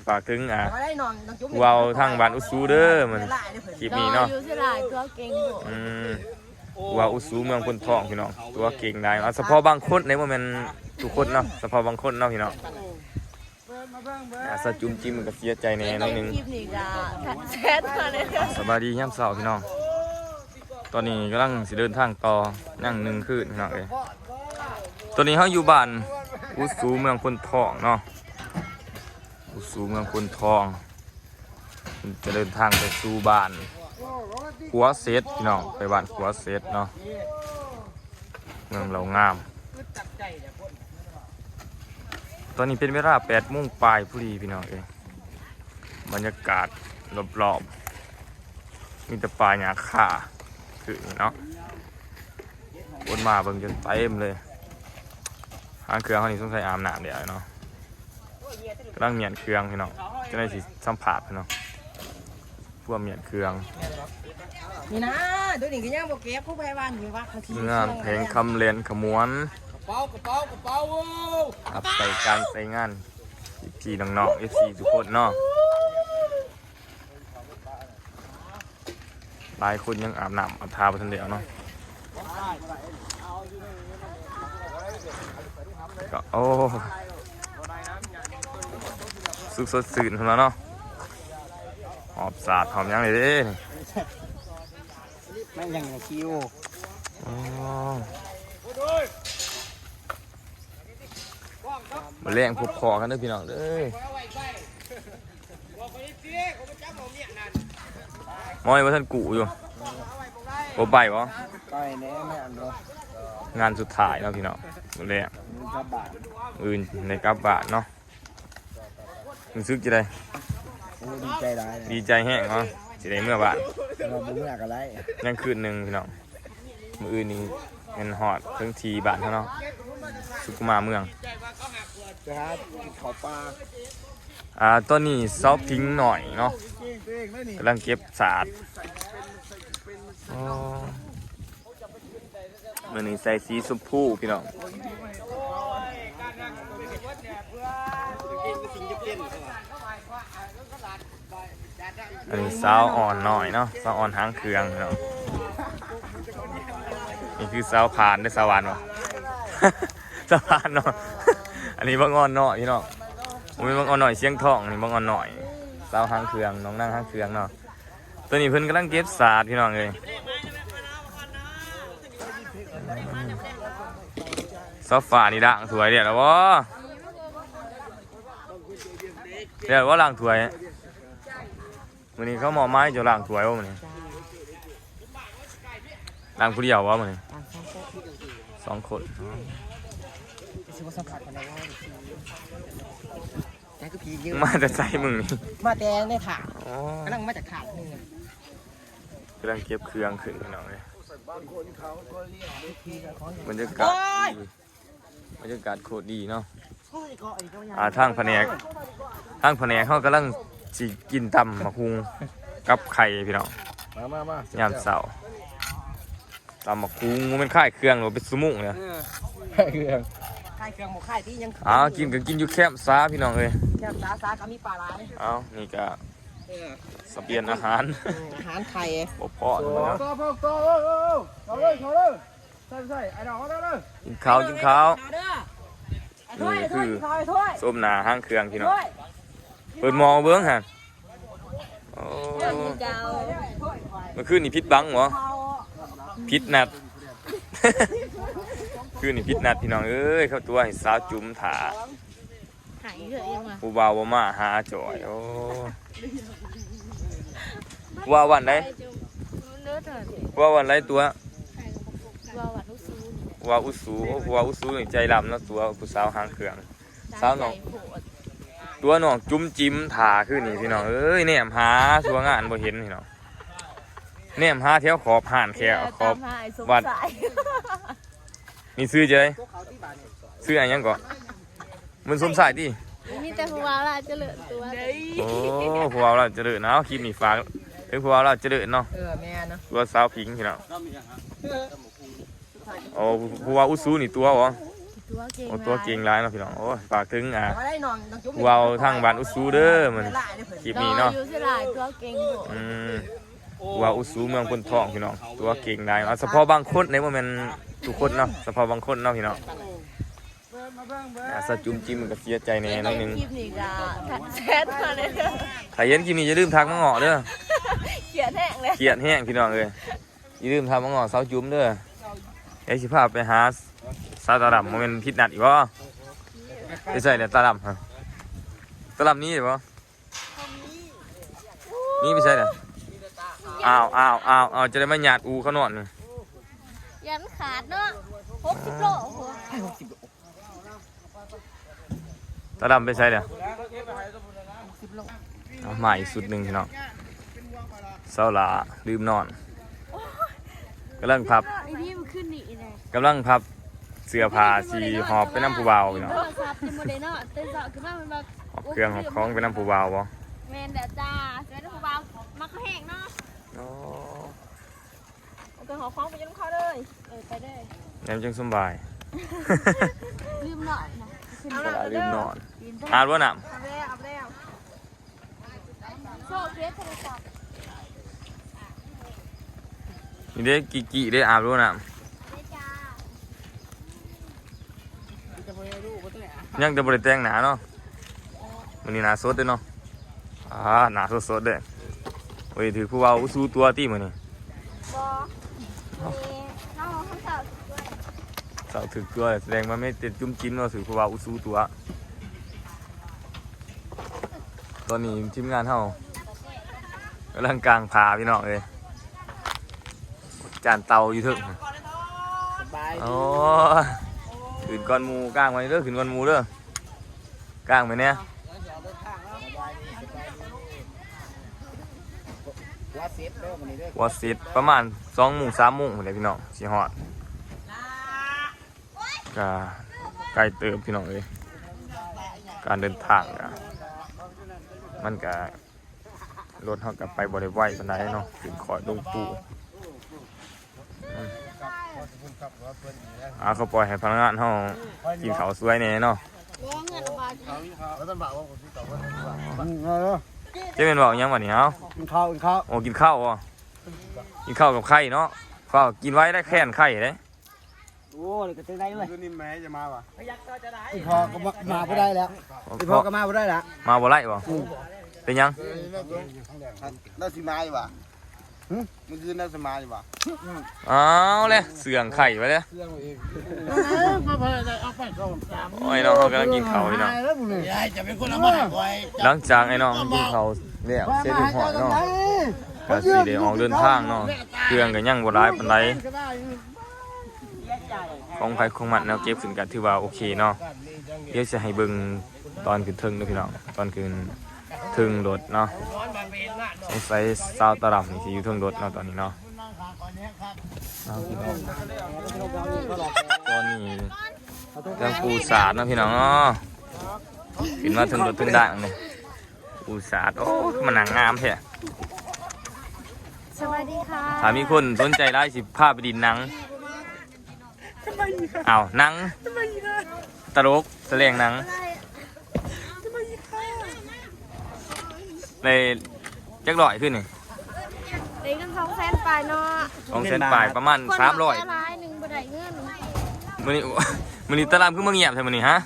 ฝากถึงวาวทางบ้านอุซูเด้อมันคลิปนี้เนาะวาวอุซูเมืองพนทองพี่น้องตัวเก่งได้เฉพาะบางคนในโมเมนต์ทุกคนเนาะเฉพาะบางคนเนาะพี่น้องสะจุ่มจิ้มมันก็เสียใจแน่น้อยนึงสบายดีย่ำเสาพี่น้องตอนนี้กำลังสิเดินทางต่อนั่ง1 คืนพี่น้องเลยตอนนี้เขาอยู่บ้านอุซูเมืองพนทองเนาะอุซูเมืองพนทองจะเดินทางไปสู่บ้านขัวเซตพี่น้องไปบ้านขัวเซตเนาะเมืองเรางามตอนนี้เป็นเวลา8 โมงปลายพอดีพี่น้องเองบรรยากาศรอบๆมีแต่ป่าหญ้าคาคือเนาะวนมาเบิ่งจนเต็มเลยหางเครื่องเขานี่สงสัยอาบน้ำเดี๋ยวเนาะกำลังเมียนเครื่องพี่น้องจะได้สิสัมผัสพี่น้องพวกเมียนเครื่องนี่นะดูนี่ก็ยังโบเก็บผู้ใบวันอยู่ว่าเขาทีงานเพลงคำเรียนขมวนกระเป๋าอับใส่การใส่งานพี่น้องๆ FC ทุกคนเนาะหลายคนยังอาบน้ำอาบทาไปทันเดียวเนาะก็โอ้สุขสดชื่นขึ้นมาเนาะหอบสาดหอมยังเลยเด้ไม่ยังคิวมาแรงพบคอกันเด้อพี่น้องเด้อมอยว่าท่านกูอยู่โอ้ไปวะไปแน่แม่อันเนาะงานสุดท้ายแล้วพี่น้องมาแรงอื่นในกลับบาทเนาะรู้สึกจะได้ดีใจได้ดีใจแห้งเนาะจะได้เมื่อบาทเราบุ้งอยากอะไรยังคืนหนึ่งพี่น้องมืออื่นนี้เงินหอดเพิ่งทีบาทเนาะสุกุมาเมืองจะหาขอปลาตอนนี้ซอฟทิ้งหน่อยเนาะกำลังเก็บสาดมือนี้ใส่สีชมพูพี่น้องอันนี้สาวอ่อนหน่อยเนาะสาวอ่อนหางเครื่องเนาะนี่คือสาวผ่านได้สวรรค์วะสาวผ่านเนาะอันนี้บางอ่อนหน่อยพี่น้องมีบางอ่อนหน่อยเสียงทองนี่บางอ่อนหน่อยสาวหางเครื่องน้องนั่งหางเครื่องเนาะตัวนี้เพิ่นกำลังเก็บสาดพี่น้องเลยซอฟฟ้านี่ด่างสวยเดี๋ยวแล้ววะเดี๋ยวว่าล่างถวยวันนี้เขาหมอไม้จะล่างถวยวะวันนี้ล่างผู้เดียววะวันนี้2 คนมาแต่ใจมึงนี่มาแต่ในถาดกำลังมาจากถาดนี่กำลังเก็บเครื่องขึ้นพี่น้องเลยบรรยากาศบรรยากาศโคตรดีเนาะทางแผนกเขากำลังจีกินตำมะฮุงกับไข่พี่น้องยามเสาร์ตำมะฮุงมันค่ายเครื่องหรือเป็นสมุนเนี่ยค่ายเครื่องหมูค่ายที่ยังกินกันกินอยู่แคมป์ซาพี่น้องเลยแคมป์ซาก็มีปลาร้านี่ก็สเปียนอาหารไข่บ่พอเลยนะกินข้าวนี่คือส้มหนาห้างเครื่องพี่น้องเปิดมองเบิ้งฮะเมื่อคืนนี่พิษบังเหรอพิษนัดคืนนี่พิษนัดพี่น้องเอ้ยเข้าตัวให้สาวจุ๋มถาผู้บ่าวมาหาจ่อยโอ้ว่าวันไหนว่าวันไรตัวว่าอุสูใจลำนะตัวผู้สาวหางเครื่องสาวน้องตัวน้องจุ้มจิ้มถาขึ้นนี่พี่น้องเอ้ยเนี่ยหาสัวงานบ่เห็นพี่น้องเนี่ยหาเที่ยวขอบห่านแค่ขอบวัดนี่ซื้อเจยซื้ออะไรยังก่อนมันสมสายดิมีแต่ผัวเราจะเหลือตัวโอ้ผัวเราจะเหลือเนาะคลิปนี้ฝากถึงผัวเราจะเหลือเนาะแม่เนาะตัวสาวพิงพี่น้องโอ้ผัวอุซูนี่ตัวเหรอ ตัวเก่ง โอ้ตัวเก่งร้ายเนาะพี่น้องโอ้ยฝากถึงบ่ได้น้องจุ๊บ เว้าทางบ้านอุซูเด้อมันคลิปนี้เนาะ อยู่สิหลายตัวเก่งอยู่ เว้าอุซูเมืองคนทองพี่น้องตัวเก่งร้ายเอาเฉพาะบางคนในบ่แม่นทุกคนเนาะเฉพาะบางคนเนาะพี่น้องสะจุ่มจิ้มมันก็เสียใจแน่หน่อยนึง คลิปนี้ก็ทักแชทมาเลย ถ้าเห็นคลิปนี้อย่าลืมทักมาเงาะเด้อ เขียนแห้งเลย เกลียดแห้งพี่น้องเอ้ยอย่าลืมทักมาเงาะเสาจุ่มเด้อเอ้ยสิพาไปหาซาตาดำบ่แม่นพิษนัดอีกบ่ไม่ใช่เนี่ยตาดำฮะตาดำนี่บ่นี่ไม่ใช่เนี่ยอ้าวจะได้มาหยาดอูเขานอนนี่ ยันขาดเนาะ60 โลโอ้โห ตาดำไปใช่เนี่ยเอามาอีกสุดหนึ่งพี่น้องเศร้าหลาลืมนอนกำลังพับ ไอ้นี่มันขึ้นนี่แน่ กำลังพับเสื้อผ้าสีหอบไปน้ำผู้เบาพี่น้อง โทรศัพท์ที่โมเดลเนาะเต้นเจาะขึ้นมามันแบบ หอบเครื่องหอบของไปน้ำผู้เบาบ่ แมนเดจ้าเจ้าผู้บ่าวมาเขาแห้งเนาะ อ๋อ เอาไปหอคล้องไปยังเขาเลยไปได้ แนมจังสมบาย ลืมหน่อยนะ เวลาลืมนอนอาบวะน่ะ เอาแล้ว โชคเฟสโทรศัพท์ นี่เด้กี่ได้อาบวะน่ะ ได้จ้า ยังจะบริแต่งหนาเนาะวันนี้หนาสดเด้อเนาะหนาสดเด้อโอ้ยถือผู้เบาสู้ตัวตีมื้อนี้ บอน้องเขาสาวด้วย สาวถือตัวแสดงว่าไม่ติดจุ้มจิ้มเนาะถือผู้เบาสู้ตัวตอนนี้ทีมงานเฮากำลังกลางผาพี่น้องเอ้ยจานเตาอยู่ถึง สบาย โอ้ขึ้นก้อนหมูกลางไว้เด้อขึ้นก้อนหมูเด้อกลางไปเนี่ย ว่าเซฟเด้อวันนี้เด้อ วัดสิประมาณ2 โมง 3 โมงเลยพี่น้องสิฮอดก็ใกล้เติมพี่น้องเอ้ยการเดินทางก็มันก็รถเฮาก็ไปบ่ได้ไวปานใดเนาะขึ้นขอยลงปูเขาปล่อยให้พนักงานเฮากินข้าวสวยแน่เนาะ ร้องเงินบาท เจ๊เป็นบอกยังวันนี้เฮา กินข้าว โอ้กินข้าวอ่ะกินข้าวกับไข่เนาะก็กินไว้ได้แค่นไข่เด้ โอ้ยก็จะได้เลย คืนนี้แม่จะมาป่ะ พี่พอก็มาบ่ได้แล้วพี่พอก็มาบ่ได้ละ มาบ่ไล่บ่เป็นยัง น่าสิมาอยู่ป่ะเมื่อคืนน่าสิมาอยู่ป่ะ อ้าวเลยเสื่องไข่ไว้เลยโอ้ยน้องเขากำลังกินข้าวพี่น้อง จะเป็นคนละมาไว้ หลังจากไอ้น้องกินข้าวแล้วเสร็จเรียบร้อยเนาะก็สิได้ออกเดินทางเนาะเครื่องก็ยังบ่หลายปานใดของไผของมันแนวเก็บขึ้นก็ถือว่าโอเคเนาะเดี๋ยวจะให้เบิ่งตอนขึ้นเทิงเด้อพี่น้องตอนขึ้นเทิงรถเนาะสงสัยสาวตะลํนี่สิอยู่เทิงรถเนาะตอนนี้เนาะเอาพี่น้องตอนนี้เรื่องปูสาดเนาะพี่น้องเนาะขึ้นมาเทิงรถเทิงด่างนี่ปูสาดโอ้มันหนังงามแท้ สวัสดีค่ะ ถ้ามีคนสนใจได้สิพาไปดินหนังอ้าวหนังตลกแสดงหนังเลยจักร้อยขึ้นนี่ เด็กกัน200,000ปลายเนาะ ของเส้นปลายประมาณ300 คนละร้ายหนึ่งบ่ได้เงิน มื้อนี้ มื้อนี้ตลาดคือมาเงียบใช่มื้อนี้ฮะ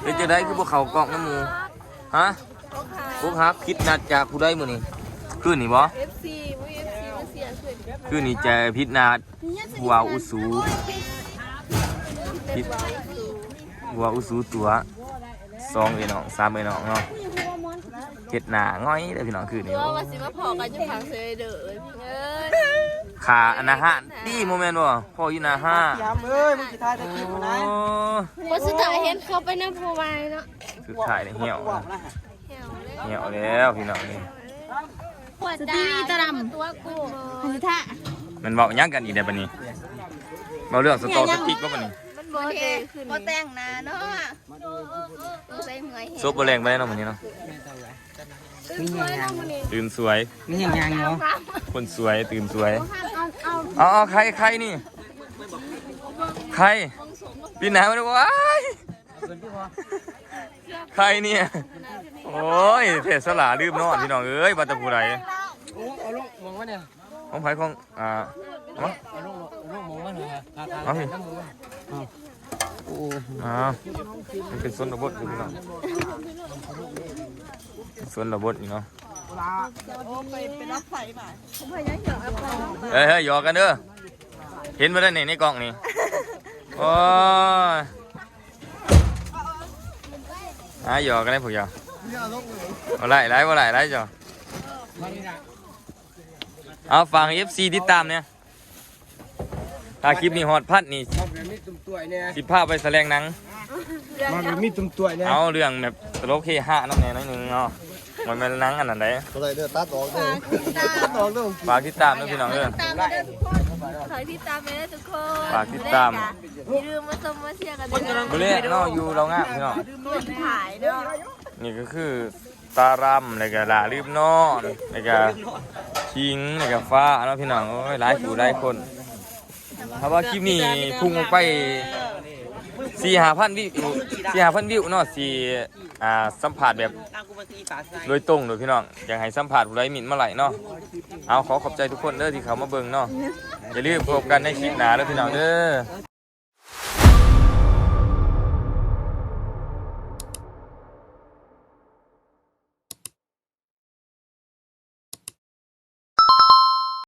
เป็นจังได๋คือบ่เข้ากล่องน้ำหมูฮะพวกฮักคิดนัดจากผู้ใดมื้อนี้คืนนี้บ่ FC บ่ FC มันเสียขึ้น คืนนี้จะพิดนัดผู้ว่าอุสูพิดผู้ว่าอุสูตัว2เอ้น้อง3เอ้น้องเนาะเฮ็ดหน้าง้อยเด้อพี่น้องคืนนี้ ตัวว่าสิมาพอกันอยู่ทางเซยเด้อเอ้ย ขาอนาหารดีโมเมนต์บ่พ่ออยู่นาห้า ยามเอ้ยมึงสิทายตะกี้บ่ได้ ว่าสุดท้ายเห็นเขาไปนำผู้วายเนาะ สุดท้ายเนี่ยเหี่ยว เหี่ยวเลย เหี่ยวแล้วพี่น้องนี่ สตีวีตะดำตัวกูพันธะ มันเว้าหยังกันอีกได้บัดนี้เว้าเรื่องสตอสติ๊กบ่บัดนี้ มันบ่เด้ขึ้นบ่แต่งหน้าเนาะใส่เมื่อยเห็น ซบบ่แรงไปเนาะมื้อนี้เนาะ ตื่นสวยเนาะมื้อนี้ ตื่นสวย มีหยังเนาะ คนสวยตื่นสวย เอา เอาใครนี่ใคร ปีหน้ามาดูว้ายใครเนี่ยโอ้ยเทศลาลืมนอนพี่น้องเอ้ยบัตรผู้ใด เอาลงมองว่าเนี่ย ของไผของเอา เอาลงมองว่าเนี่ยราคา เอาพี่ น้ำมือโอ้ มันเป็นส่วนระบบอยู่พี่น้องส่วนระบบนี่เนาะ ไปรับไฟมาผมพยายามเอาไป เฮ้ยหยอกกันเด้อเห็นมาได้ในกล่องนี่โอ้ยหยอกกันได้ผู้ยาวบ่ไล่จ้ะเอาฟัง FC ติดตามเนี่ยถ้าคลิปนี้ฮอดพัดนี่ มันมีตุ่มตัวเนี่ย สิพาไปแสดงหนัง มันมีตุ่มตัวเนี่ย เอาเรื่องแบบตลกเฮฮาน้ำแน่น้อยหนึงเนาะมันเป็นหนังอันนั้นได้ อะไรเด้อตัดออกเด้อตัดออกเด้อ ฝากติดตามด้วยพี่น้องเด้อ ตามไปได้ทุกคนขอที่ตามไปได้ทุกคน ฝากติดตาม อย่าลืมมาชมมาเชียร์กันด้วย บุเล่เนาะอยู่เราง่ายพี่น้อง ถ่ายเนาะ นี่ก็คือตารำแล้วก็ลาลืมนอนแล้วก็คิงแล้วก็ฟ้าเนาะพี่น้องโอ้ยหลายผู้หลายคนเพราะว่าคลิปนี้พุ่งไป4-5,000 วิว4-5,000 วิวเนาะสิสัมผัสแบบโดยตรงโดยพี่น้องอยากให้สัมผัสผู้ใดหมิ่นมาไหลเนาะเอาขอบใจทุกคนเด้อที่เขามาเบิ่งเนาะอย่าลืมพบกันในคลิปหน้าเด้อพี่น้องเด้อ